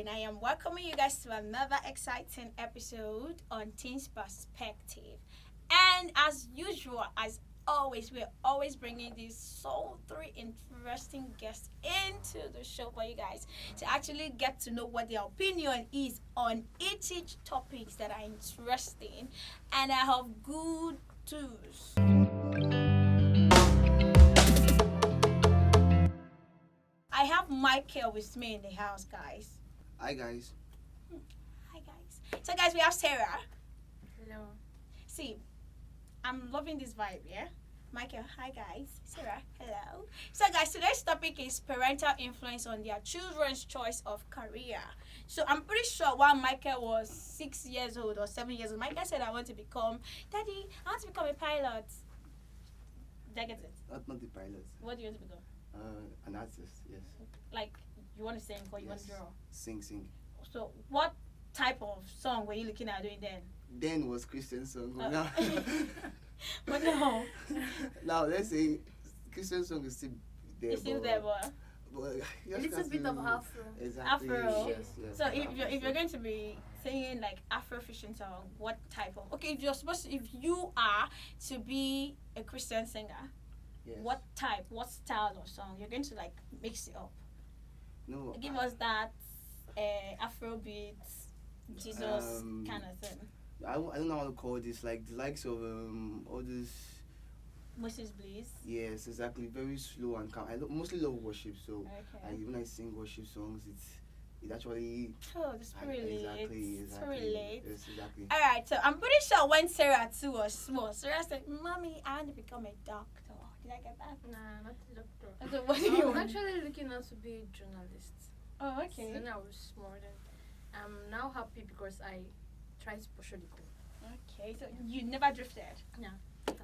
I am welcoming you guys to another exciting episode on Teens Perspective. And as usual, as always, we're always bringing these three interesting guests into the show for you guys to actually get to know what their opinion is on each topics that are interesting. And I have good news. I have Michael with me in the house, guys. Hi guys. Hi, guys. So, guys, we have Sarah. Hello. See, I'm loving this vibe, yeah? Michael, hi, guys. Sarah, hello. So, guys, today's topic is parental influence on their children's choice of career. So, I'm pretty sure while Michael was 6 years old or 7 years old, Michael said, Daddy, I want to become a pilot. Did I get it? Not the pilot. What do you want to become? An artist, yes. Like, you want to sing or you want to Yes. draw? Sing. So, what type of song were you looking at doing then? Then was Christian song. Oh. Now, But no, now let's say Christian song is still there. it's still there, but but you A just little have bit to- of Afro. Exactly. Afro. Yes. so if you're going to be singing like Afrofusion song, what type of if you are to be a Christian singer, Yes. what style of song you're going to like mix it up? No. Give us that Afrobeat, Jesus kind of thing. I don't know how to call this. Like the likes of all this. Moses Bliss. Yes, exactly. Very slow and calm. I mostly love worship. So Okay. when I sing worship songs, it actually. Oh, that's really Exactly. it's really. Yes, exactly. All right, so I'm pretty sure when Sarah too was small, Sarah said, "Mommy, I want to become a doctor." Did I get that? Nah, not a doctor. So what do I you was want? actually looking out to be a journalist. Oh, So okay. when I was small, then I'm now happy because I tried to pursue the goal. Okay, so you never drifted. Yeah.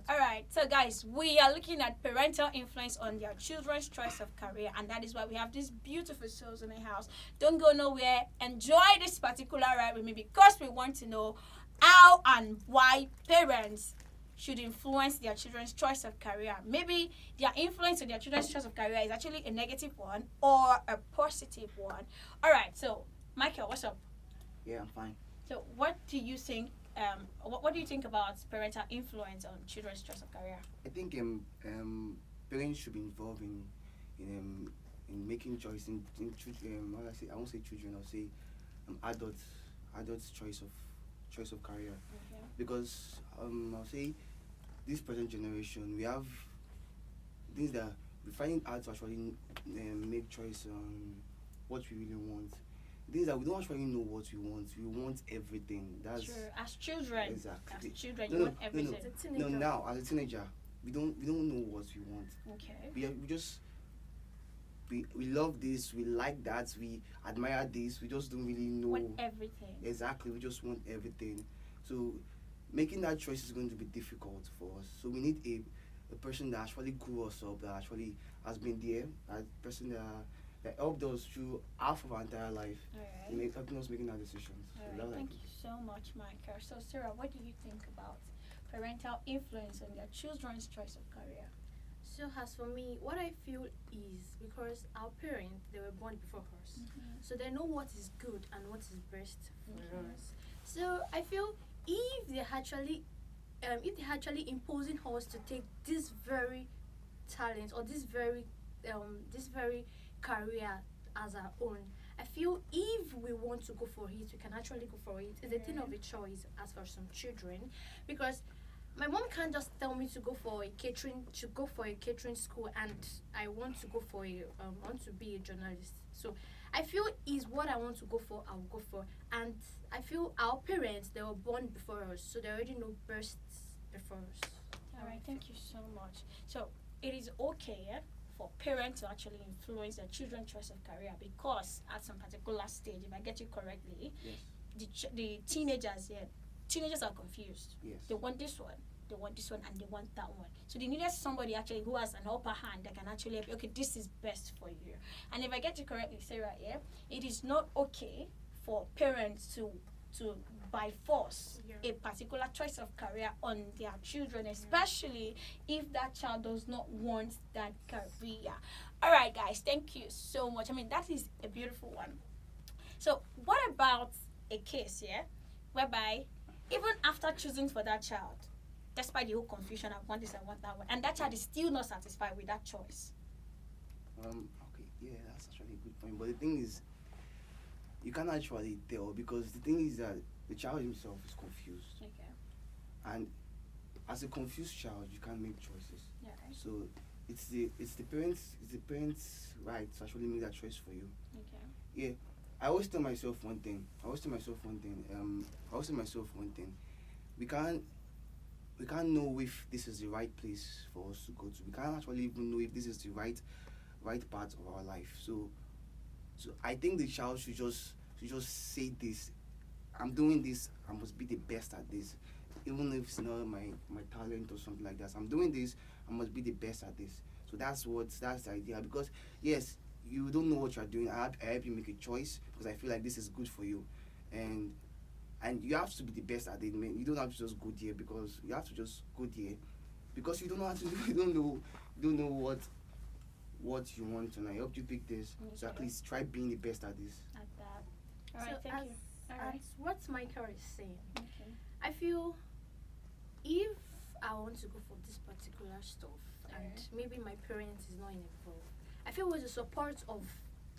All right, so guys, we are looking at parental influence on their children's choice of career, and that is why we have these beautiful souls in the house. Don't go nowhere. Enjoy this particular ride with me because we want to know how and why parents should influence their children's choice of career. Maybe their influence on their children's choice of career is actually a negative one or a positive one. All right, so Michael, what's up? Yeah, I'm fine. So, what do you think? What do you think about parental influence on children's choice of career? I think parents should be involved in making choice in children. What I won't say children. I'll say adults choice of career, Okay. because I'll say this present generation we have things that we find it hard to actually make choice on what we really want. Things that we don't actually know what we want. We want everything. That's Sure. As children, exactly. as children, No, you no, want no, no. everything. It's a No, teenager. now as a teenager, we don't know what we want. Okay. We just we love this, we like that, we admire this, we just don't really know Want everything. exactly. We just want everything. So making that choice is going to be difficult for us. So we need a person that actually grew us up, that actually has been there, a person that helped us through half of our entire life, All right. helping us making our decisions. All So right. that's Thank like you so much, Michael. So, Sarah, what do you think about parental influence on their children's choice of career? So as for me, what I feel is because our parents, they were born before us. So they know what is good and what is best for Okay. us. So I feel if they're actually imposing us to take this very talent or this very career as our own, I feel if we want to go for it, we can actually go for it. It's a thing of a choice as for some children, because my mom can't just tell me to go for a catering school and I want to go for want to be a journalist. So I feel is what I want to go for, I'll go for. And I feel our parents, they were born before us, so they already know best before us. All right. Thank you so much. So, it is okay for parents to actually influence their children's choice of career because at some particular stage, if I get you correctly, yes, the teenagers are confused. yes. They want this one, and they want that one. So they needed somebody actually who has an upper hand that can actually be, okay, this is best for you. And if I get you correctly, Sarah, yeah, it is not okay for parents to by force Yeah. a particular choice of career on their children, especially if that child does not want that career. All right, guys, thank you so much. I mean, that is a beautiful one. So what about a case, yeah, whereby even after choosing for that child, despite the whole confusion, I want this, I want that one, and that child is still not satisfied with that choice? Okay, yeah, that's actually a good point. But the thing is, you can't actually tell because the thing is that the child himself is confused, Okay. and as a confused child, you can't make choices. Yeah. So it's the parents' right to actually make that choice for you. Okay. Yeah, I always tell myself one thing. I always tell myself one thing. We can't know if this is the right place for us to go to. We can't actually even know if this is the right part of our life. So I think the child should just say this. I'm doing this. I must be the best at this, even if it's not my talent or something like that. So I'm doing this. I must be the best at this. So that's the idea. Because yes, you don't know what you're doing. I help you make a choice because I feel like this is good for you, and you have to be the best at it. Man. You don't have to just go there because you have to just go there because you don't know how to do. You don't know what you want, and I helped you pick this. So at least try being the best at this. At that. All right. So Thank you. All right. as what Michael is saying, Okay. I feel if I want to go for this particular stuff and Alright. maybe my parents is not involved, I feel with the support of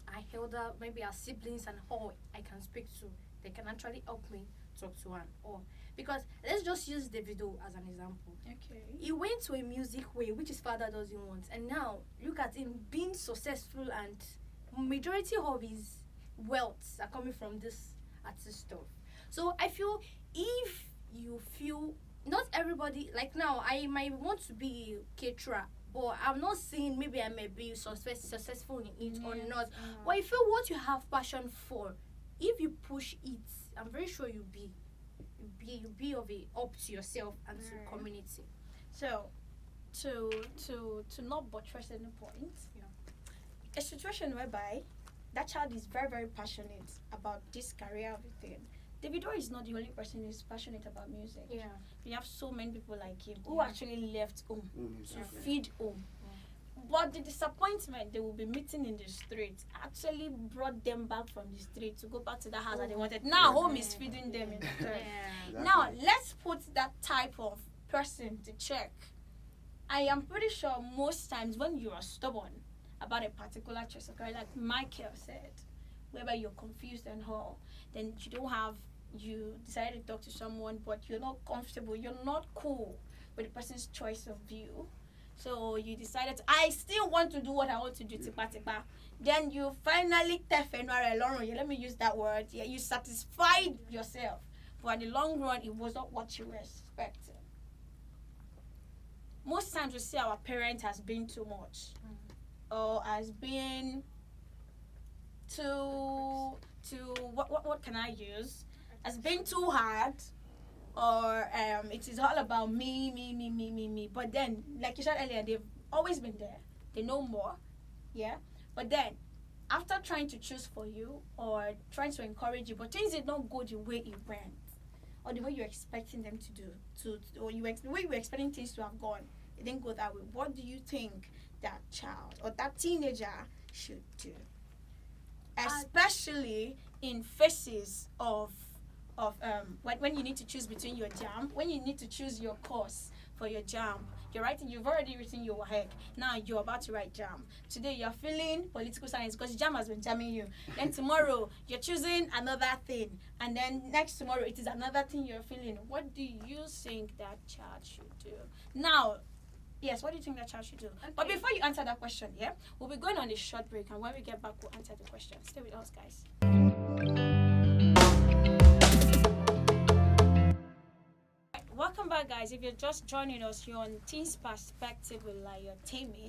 our elder, maybe our siblings and all I can speak to, they can actually help me talk to one or because let's just use Davido as an example. Okay. He went to a music way which his father doesn't want, and now look at him being successful, and majority of his wealth are coming from this artist stuff. So I feel if you feel not everybody like now I might want to be a caterer, but I'm not saying maybe I may be successful in it or not. But I feel what you have passion for, if you push it, I'm very sure you'll be of a help to yourself and to Right. community. So, to not buttress any point, Yeah. a situation whereby that child is very, very passionate about this career of a thing. Davido is not the only person who is passionate about music. Yeah. We have so many people like him who Yeah. actually left home to Exactly. feed home. But the disappointment they will be meeting in the street actually brought them back from the street to go back to the house that they wanted. Now home is feeding them in return. Yeah. Now let's put that type of person to check. I am pretty sure most times when you are stubborn about a particular choice of career, like Michael said, whereby you're confused and all, then you decided to talk to someone, but you're not comfortable, you're not cool with the person's choice of view. So you decided, I still want to do what I want to do, tipa tipa. Then you finally let me use that word. Yeah, you satisfied yourself. But in the long run, it was not what you were expecting. Most times we see our parent has been too much, or has been too what can I use? Has been too hard, or it is all about me. But then, like you said earlier, they've always been there. They know more, yeah. But then, after trying to choose for you or trying to encourage you, but things did not go the way it went, or the way you're expecting them to do, the way you were expecting things to have gone, it didn't go that way. What do you think that child or that teenager should do? Especially in phases of when you need to choose between your jam, when you need to choose your course for your jam. You've already written your work. Now you're about to write jam. Today you're feeling political science because jam has been jamming you. Then tomorrow you're choosing another thing. And then next tomorrow it is another thing you're feeling. What do you think that child should do? Now, yes, what do you think that child should do? Okay. But before you answer that question, yeah, we'll be going on a short break, and when we get back, we'll answer the question. Stay with us, guys. Welcome back, guys. If you're just joining us, you're on Teens Perspective with Layo.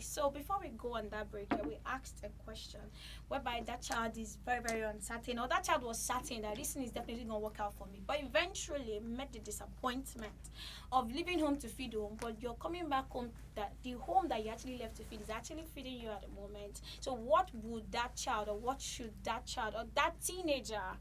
So before we go on that break, we asked a question whereby that child is very, very uncertain, or that child was certain that this thing is definitely going to work out for me, but eventually met the disappointment of leaving home to feed home, but you're coming back home, that the home that you actually left to feed is actually feeding you at the moment. So what would that child, or what should that child, or that teenager,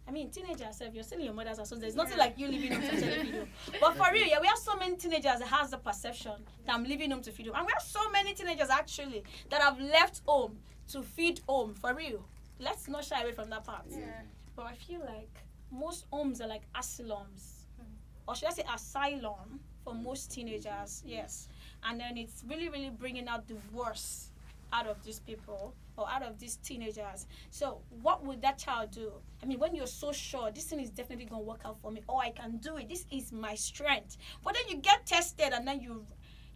I mean, teenagers, if you're still in your mother's house, so there's nothing like you leaving home to actually feed home. But for real, yeah, we have so many teenagers that has the perception that I'm leaving home to feed home. And we have so many teenagers actually that have left home to feed home, for real. let's not shy away from that part. Yeah. But I feel like most homes are like asylums, Mm. or should I say asylum for most teenagers? Yes, and then it's really, really bringing out the worst out of these people or out of these teenagers. So what would that child do? I mean, when you're so sure this thing is definitely gonna work out for me, or I can do it, this is my strength. But then you get tested, and then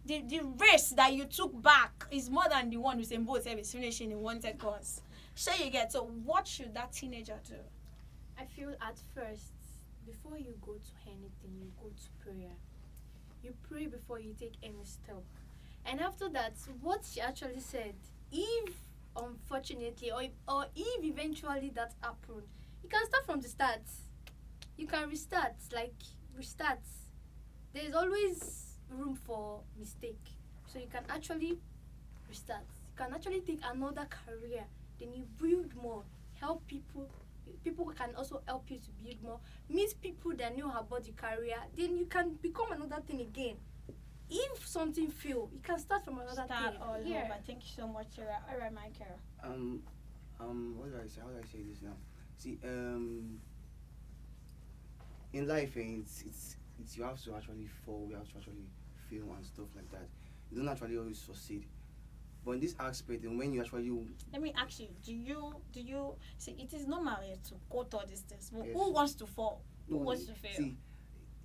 the race that you took back is more than the one who's in both is finishing in 1 second. So you get, so what should that teenager do? I feel at first, before you go to anything, you go to prayer. You pray before you take any step. And after that, what she actually said, if unfortunately or if eventually that happened, you can start from the start. You can restart. There's always room for mistake. So you can actually restart. You can actually take another career. Then you build more. Help people. People can also help you to build more. Meet people that know about the career. Then you can become another thing again. If something fail, you can start from another Start thing. all over. Yeah. Thank you so much, Sarah. All right, Michael. What do I say? How do I say this now? See, in life, it's you have to actually fall, you have to actually fail and stuff like that. You don't actually always succeed. But in this aspect, and when you actually Let me ask you, do you see it is normal to quote all these things, but Yes. who wants to fall? Who no, wants to fail? see,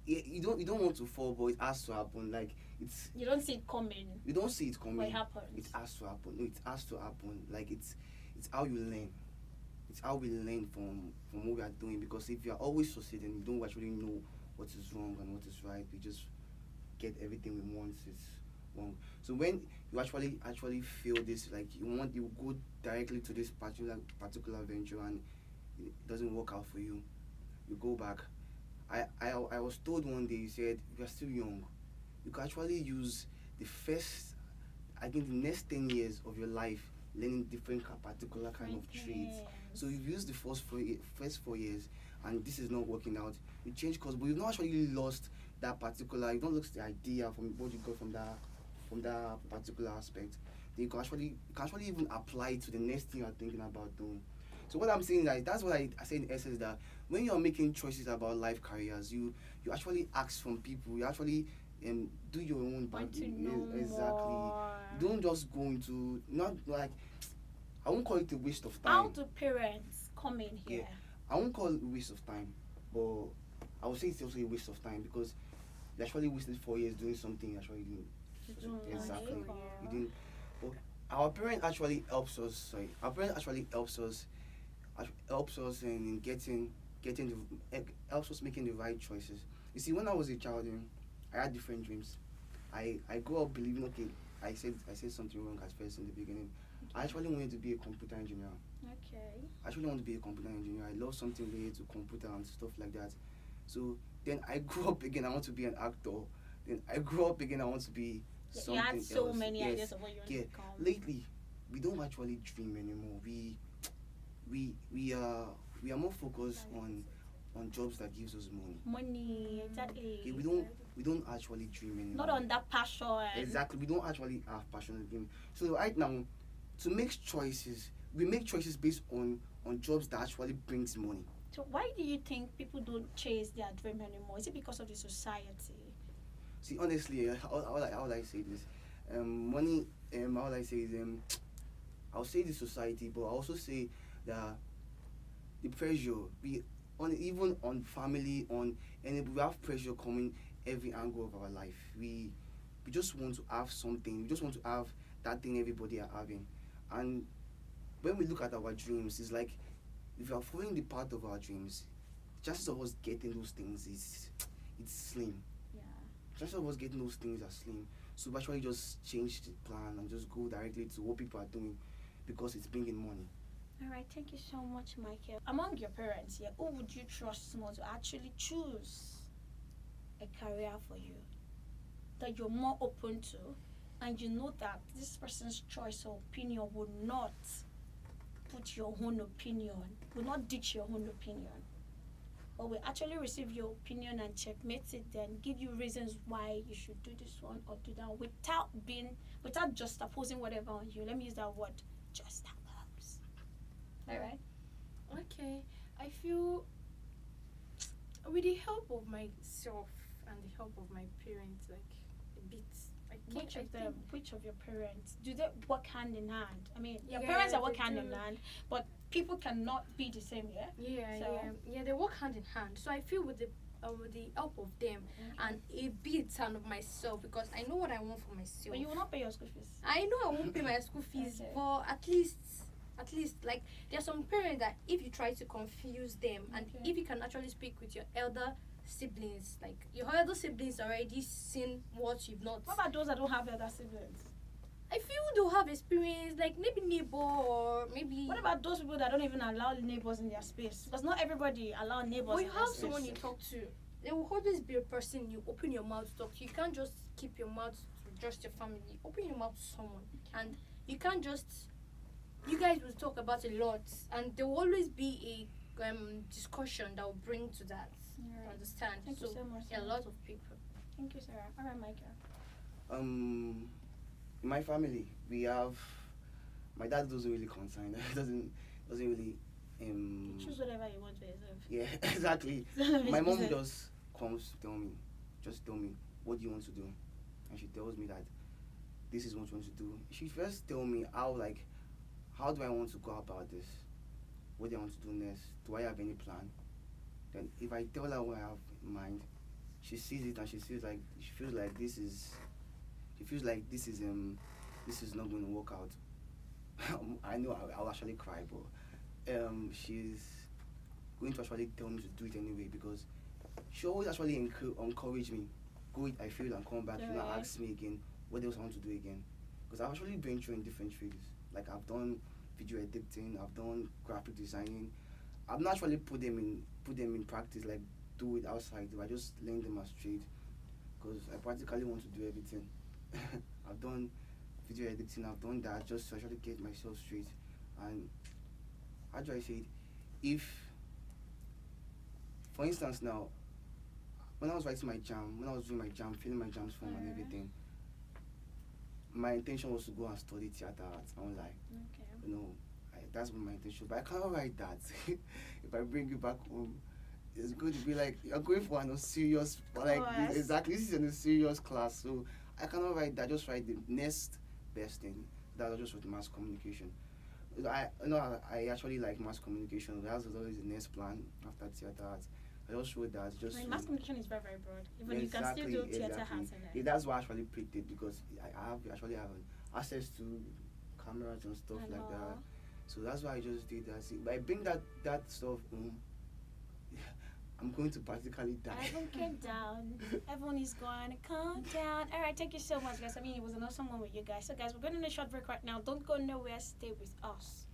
you don't want to fall, but it has to happen. Like You don't see it coming, you don't see it but coming. it happens. It has to happen. No, it has to happen. Like it's how you learn. It's how we learn from what we are doing. Because if you are always succeeding, you don't actually know what is wrong and what is right. We just get everything we want. It's wrong. So when you actually feel this, like you go directly to this particular venture and it doesn't work out for you, you go back. I was told one day, he said, you are still young. You can actually use the first, I think the next 10 years of your life learning different particular kind of trades. So you've used the first 4 years and this is not working out. You change course, but you've not actually lost that particular, you've not lost the idea from what you got from that particular aspect. Then you can actually even apply it to the next thing you're thinking about doing. So what I'm saying is that's what I say in essence, that when you're making choices about life careers, you actually ask from people, you actually do your own Want to banking. know Exactly. more. Don't just go into, not like, I won't call it a waste of How time. do parents come in here? I won't call it a waste of time, but I would say it's also a waste of time because you actually wasted 4 years doing something you actually didn't. Exactly. You didn't. But our parent actually helps us. Sorry, our parent actually helps us in helps us making the right choices. You see, when I was a child, I had different dreams. I grew up believing, okay, I said something wrong at first in the beginning. I actually wanted to be a computer engineer. Okay. I actually want to be a computer engineer. I love something related to computer and stuff like that. So then I grew up again. I want to be an actor. Then I grew up again. I want to be You something had so else. many Yes. ideas of what you want Yeah. to become. Lately, we don't actually dream anymore. We are more focused on jobs that gives us money. Money, exactly. Okay, we don't actually dream anymore. Not on that passion. Exactly. We don't actually have passion in dream. So right now, to make choices, we make choices based on jobs that actually brings money. So why do you think people don't chase their dream anymore? Is it because of the society? See, honestly, how would I say this? Money. How would I say is I'll say the society, but I also say that the pressure even on family, we have pressure coming every angle of our life. We just want to have something. We just want to have that thing everybody are having. And when we look at our dreams, it's like if we are following the path of our dreams, chances of us getting those things it's slim. Yeah. Chances of us getting those things are slim. So we actually just change the plan and just go directly to what people are doing because it's bringing money. All right, thank you so much, Michael. Among your parents here, who would you trust more to actually choose a career for you that you're more open to, and you know that this person's choice or opinion would not put your own opinion, will not ditch your own opinion, but will actually receive your opinion and checkmate it, then give you reasons why you should do this one or do that without just opposing whatever on you. Let me use that word, just oppose. All right. Okay, I feel with the help of myself and the help of my parents, like a bit. Which I of them? think Which of your parents? Do they work hand in hand? I mean, your Yeah, parents are work they hand in do. hand, but people cannot be the same, yeah. Yeah, So- yeah. They work hand in hand. So I feel with the help of them and a bit of myself, because I know what I want for myself. But you will not pay your school fees. I know I won't pay my school fees, Okay. but at least, like there are some parents that if you try to confuse them, and Okay. if you can actually speak with your elder siblings, like your elder siblings already seen what you've not. What about those that don't have elder siblings? I feel they'll have experience, like maybe neighbor or maybe. What about those people that don't even allow neighbors in their space? Because not everybody allow neighbors But in you their have space. someone you talk to. There will always be a person you open your mouth to talk to. You can't just keep your mouth to just your family. Open your mouth to someone, and you can't just. You guys will talk about a lot, and there will always be a discussion that will bring to that. Alright. Understand? Thank you so much. Yeah, a lot of people. Thank you, Sarah. All right, Michael. In my family, we have my dad doesn't really concern. doesn't really Choose whatever you want for yourself. yeah, exactly. My mom just comes to tell me what do you want to do, and she tells me that this is what you want to do. She first tell me how do I want to go about this, what do I want to do next, do I have any plan. Then if I tell her what I have in mind, she sees it and she feels like this is not going to work out. I know I'll actually cry, but she's going to actually tell me to do it anyway, because she always actually encourage me. Go it, I feel, and come back. She'll not Alright. ask me again what else I want to do again. Because I've actually been through in different fields. Like I've done video editing, I've done graphic designing. I've not actually put them in practice, like do it outside. I just learn them as trade, because I practically want to do everything. I've done video editing, I've done that just to actually get myself straight. And how do I say it? If, for instance, now, when I was writing my jam, when I was doing my jam, filling my jams form and everything, my intention was to go and study theater arts. I was like, Okay. that's what my intention. But I cannot write that. If I bring you back home, it's going to be like you're going for a serious, like Course. exactly. This is in a serious class, so I cannot write that. Just write the next best thing. That was just with mass communication. I actually like mass communication. That's always the next plan after theater arts. I just wrote that just. I mean, to- mass communication is very, very broad. Even you can still Exactly, do theater exactly. arts in Yeah, it. that's why I actually picked it, because I actually have access to cameras and stuff I like know. that. So that's why I just did that. See, but I bring that stuff home, I'm going to practically die. Everyone calm down. Everyone is going to calm down. All right, thank you so much, guys. I mean, it was an awesome one with you guys. So, guys, we're going on a short break right now. Don't go nowhere. Stay with us.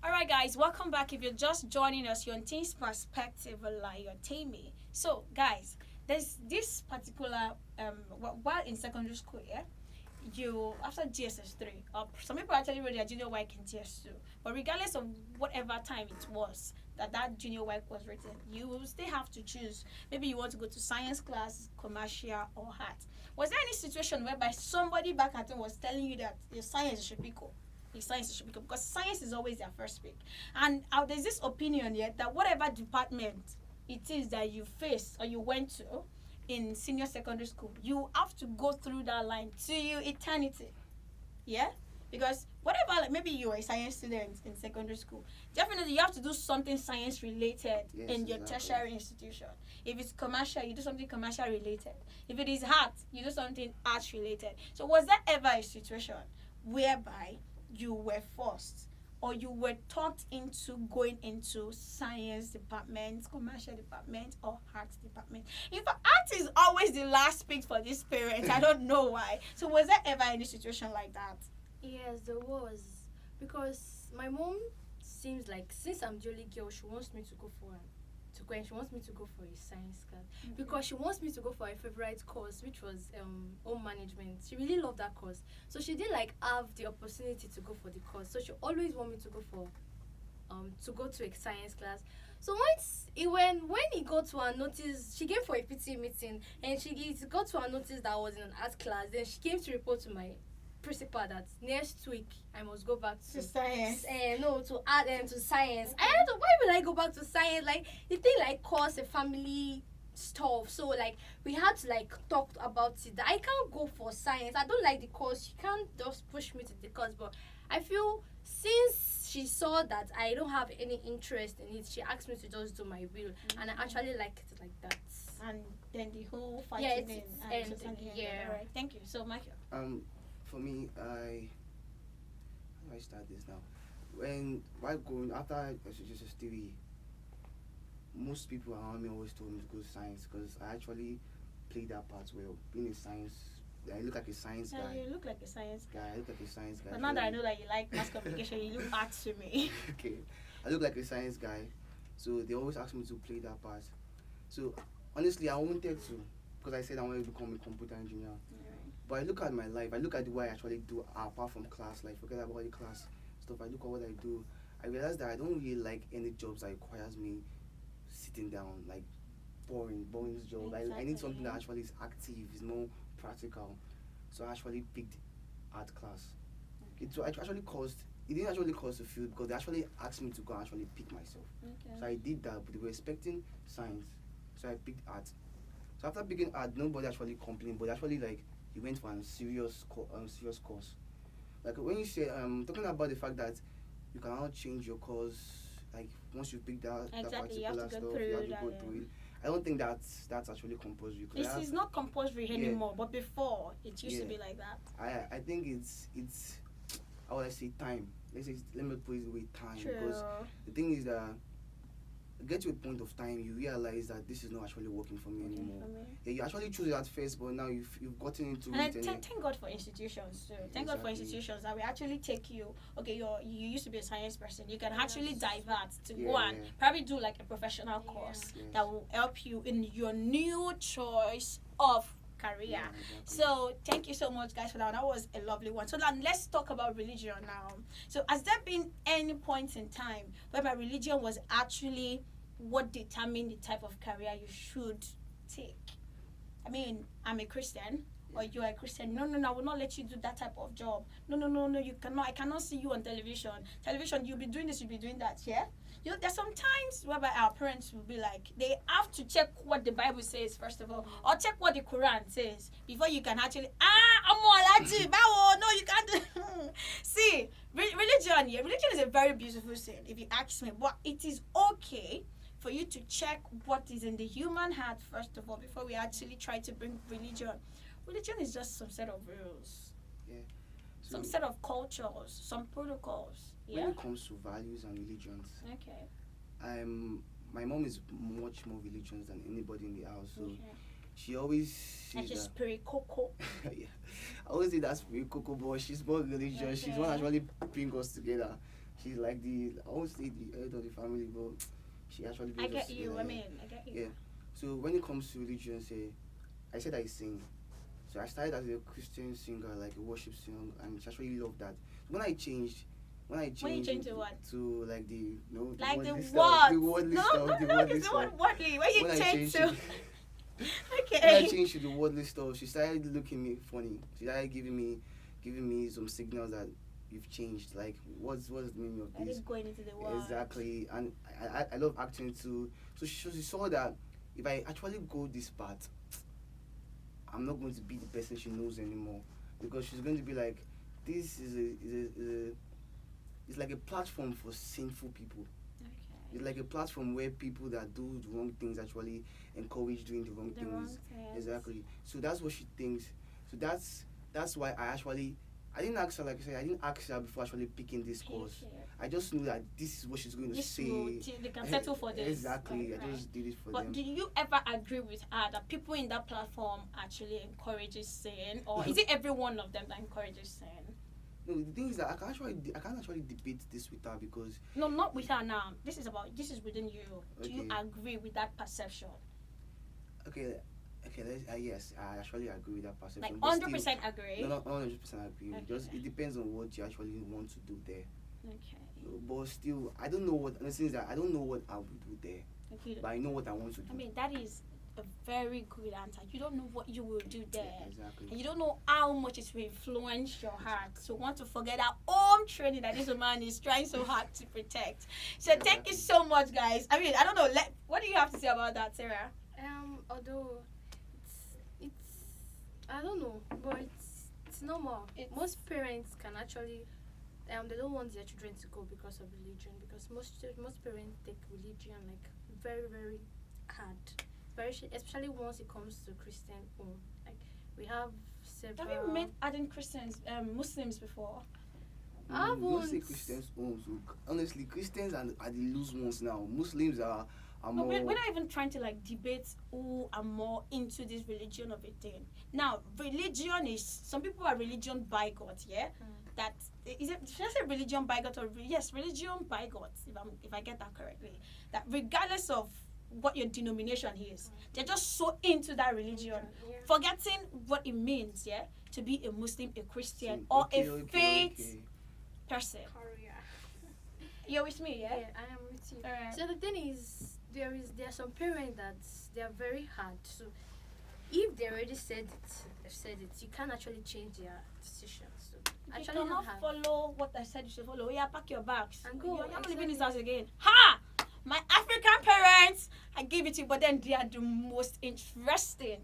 All right, guys, welcome back. If you're just joining us, you're on Teens Perspective with Layo. So, guys, there's this particular while in secondary school, yeah. You after GSS3, some people actually wrote their junior work in GS2. But regardless of whatever time it was that junior work was written, you will still have to choose. Maybe you want to go to science class, commercial, or art. Was there any situation whereby somebody back at home was telling you that your science should be cool? Your science should be cool, because science is always their first pick. And there's this opinion yet that whatever department it is that you face or you went to in senior secondary school, you have to go through that line to your eternity. Yeah? Because whatever, like maybe you're a science student in secondary school, definitely you have to do something science related Yes, in your exactly. tertiary institution. If it's commercial, you do something commercial related. If it is art, you do something art related. So was there ever a situation whereby you were forced or you were talked into going into science department, commercial department, or arts department? In fact, art is always the last pick for these parents. I don't know why. So was there ever any situation like that? Yes, there was, because my mom seems like, since I'm the only girl, she wants me to go for she wants me to go for a science class, because she wants me to go for a favorite course, which was home management. She really loved that course, so she didn't like have the opportunity to go for the course. So she always want me to go for to go to a science class. So when he got to her notice, she came for a PT meeting, and she got to her notice that I was in an art class. Then she came to report to my principal that next week I must go back To science. no, to art and to science. I don't know why will I go back to science. Like the thing like caused a family stuff. So like we had to like talk about it. That I can't go for science. I don't like the course. You can't just push me to the course. But I feel since she saw that I don't have any interest in it, she asked me to just do my will, and I actually like it like that. And then the whole fight Yeah, ended, it's and ended, Susan ended. yeah. All right, thank you. So, Michael. For me, how do I start this now? While going after just theory, most people around me always told me to go to science because I actually played that part well. Being a science, I look like a science Yeah, guy. you look like a science guy. I look like a science guy. But now that I know that you like mass communication, you look art to me. Okay, I look like a science guy, so they always ask me to play that part. So honestly, I wanted to because I said I wanted to become a computer engineer. But I look at my life. I look at what I actually do apart from class. Like forget about the class stuff. I look at what I do. I realize that I don't really like any jobs that requires me sitting down, like boring job. I need something that actually is active, is more practical. So I actually picked art class. It didn't actually cost the field because they actually asked me to go and actually pick myself. Okay. So I did that, but they were expecting science. So I picked art. So after picking art, nobody actually complained, but actually like you went for a serious course. Like when you say talking about the fact that you cannot change your course, like once you pick that Exactly, you have particular to go stuff, through you have to that, go yeah. through it. I don't think that's actually compulsory. 'Cause It's not compulsory anymore, but before it used to be like that. I think it's how would I say time. Let me put it away time because True. the thing is that get to a point of time you realize that this is not actually working for me anymore. For me. Yeah, you actually choose it at first, but now you've gotten into And I it. thank God for institutions too. Thank God for Exactly. institutions that will actually take you. Okay, you used to be a science person. You can Yes. actually divert to Yeah, go and yeah. probably do like a professional course Yes. that will help you in your new choice of career. Yeah, exactly. So thank you so much, guys, for that. That was a lovely one. So now let's talk about religion now. So has there been any point in time whereby religion was actually what determined the type of career you should take? I mean, I'm a Christian, or you are a Christian. No, I will not let you do that type of job. No, you cannot. I cannot see you on television. Television, you'll be doing this, you'll be doing that. Yeah. You know, there's sometimes whereby our parents will be like, they have to check what the Bible says first of all, or check what the Quran says before you can actually no, you can't do. See, religion. Yeah, religion is a very beautiful thing, if you ask me. But it is okay for you to check what is in the human heart first of all before we actually try to bring religion. Religion is just some set of rules, Yeah. So some set of cultures, some protocols. when Yeah. it comes to values and religions, Okay. my mom is much more religious than anybody in the house. So Okay. she always And says she's that. spirit coco. Yeah. I always say that's very cocoa, but she's more religious. She's one Okay. actually bring us together. She's like I always say the head of the family, but she actually I brings us get you. together, I yeah. mean, I get you. Yeah. So when it comes to religion, I said I sing. So I started as a Christian singer, like a worship singer, and she actually loved that. When you changed changed to what? To like the Like the worldly stuff, what? the worldly No, stuff, the no, worldly it's the stuff. word worldly. When you When I change changed to. When I Okay. changed to the worldly stuff, she started looking me funny. She started giving me some signals that you've changed. Like what's the meaning of I this? didn't go into the world. Exactly. And I love acting too. So she saw that if I actually go this path, I'm not going to be the person she knows anymore, because she's going to be like, this is it's like a platform for sinful people. Okay. It's like a platform where people that do the wrong things actually encourage doing the wrong The things. wrong things. Exactly. So that's what she thinks. So that's why I didn't ask her, like I said, I didn't ask her before actually picking this course. Okay. I just knew that this is what she's going to This say. will, they can settle for this. Exactly. Okay. I just did it for But them. do you ever agree with her that people in that platform actually encourages sin, or is it every one of them that encourages sin? No, the thing is that I can't actually debate this with her because No, not with her now. This is within you. Do you Okay. agree with that perception? okay, yes, I actually agree with that perception. Like but still- 100% agree. No, not 100% agree. Okay. Just it depends on what you actually want to do there. Okay. But still, I don't know what. The thing is that I don't know what I will do there, Okay. but I know what I want to do. I mean, that is a very good answer. You don't know what you will do there. Exactly. And you don't know how much it will influence your heart. So want to forget that home training that this woman is trying so hard to protect. So thank you so much, guys. I mean, I don't know. What do you have to say about that, Sarah? Although it's I don't know, but it's normal. Most parents can actually they don't want their children to go because of religion, because most parents take religion like very very hard, especially once it comes to Christian home. Like we have several. Have you met adding Muslims before? I Don't say won't. Christians homes. Honestly, Christians are the loose ones now. Muslims are But more. we're not even trying to like debate who are more into this religion of a thing. Now, religion is, some people are religion bigot, yeah? That is it. Should I say religion bigot or yes, religion bigot? If I get that correctly, that regardless of what your denomination is, they're just so into that religion, Yeah. forgetting what it means, yeah, to be a Muslim, a Christian, or Okay, a okay, faith okay. person. Korea. You're with me, yeah? Yeah, I am with you. Alright. So the thing is, there are some parents that they are very hard. So if they already said it, you can't actually change their decisions. So You actually cannot not have. follow what I said you should follow. Yeah, pack your bags. And go, You're not leaving this exactly. house again. Ha! My African parents, I give it to you, but then they are the most interesting,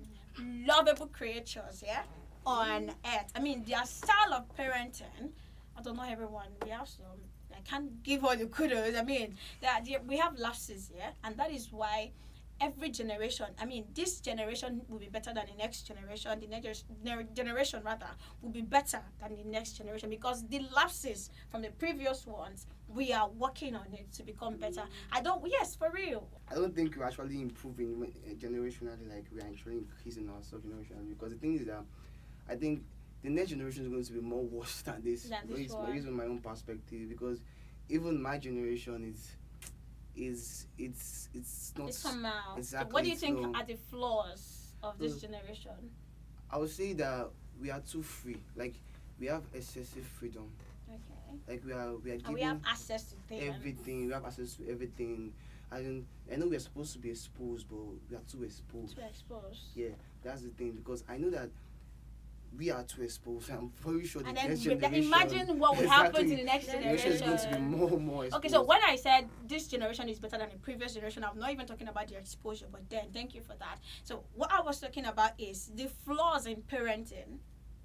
lovable creatures, yeah, on earth. I mean, their style of parenting, I don't know everyone, we have some. I can't give all the kudos. I mean, we have lapses, yeah, and that is why every generation, I mean, this generation will be better than the next generation. The next generation, rather, will be better than the next generation because the lapses from the previous ones, we are working on it to become better. Yes, for real. I don't think we're actually improving generationally like we are actually increasing ourselves generationally, because the thing is that I think the next generation is going to be more worse than this. Than this Based one. on my own perspective, because even my generation it's not. It's somehow. Exactly, What do you think so- are the flaws of this Those- generation? I would say that we are too free. Like we have excessive freedom. Okay. Like we are And we have given access to things. everything. We have access to everything. I know we are supposed to be exposed, but we are too exposed. To expose. Yeah, that's the thing, because I know that we are too exposed. I'm very sure the And then next generation. imagine what will happen to the next Generation is going to be generation. more exposed. Okay, so when I said this generation is better than the previous generation, I'm not even talking about the exposure, but then thank you for that. So what I was talking about is the flaws in parenting.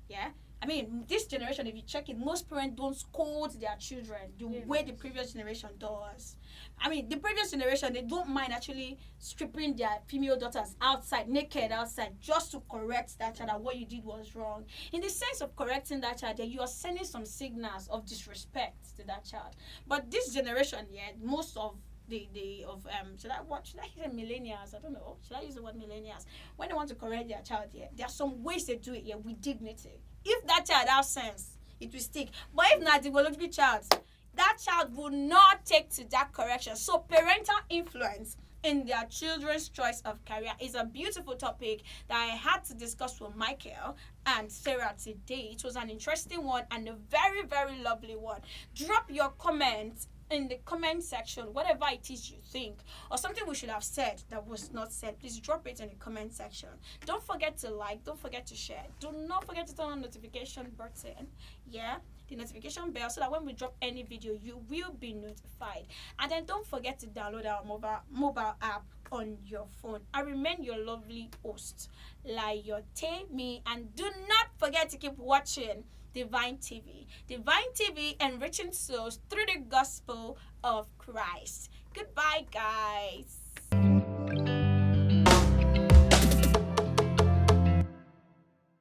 Yeah? I mean, this generation, if you check it, most parents don't scold their children the way the previous generation does. I mean, the previous generation, they don't mind actually stripping their female daughters outside, naked outside, just to correct that child that what you did was wrong. In the sense of correcting that child, you are sending some signals of disrespect to that child. But this generation, yeah, most of should I say millennials? I don't know. Should I use the word millennials? When they want to correct their child, yeah, there are some ways they do it, yeah, with dignity. If that child has sense, it will stick. But if not, the biological child, that child will not take to that correction. So parental influence in their children's choice of career is a beautiful topic that I had to discuss with Michael and Sarah today. It was an interesting one and a very, very lovely one. Drop your comments in the comment section, whatever it is you think, or something we should have said that was not said. Please drop it in the comment section. Don't forget to like, don't forget to share, do not forget to turn on notification button, yeah, the notification bell, so that when we drop any video you will be notified. And then don't forget to download our mobile app on your phone. I remain your lovely host, Layo, and do not forget to keep watching Divine TV. Divine TV, enriching souls through the gospel of Christ. Goodbye, guys.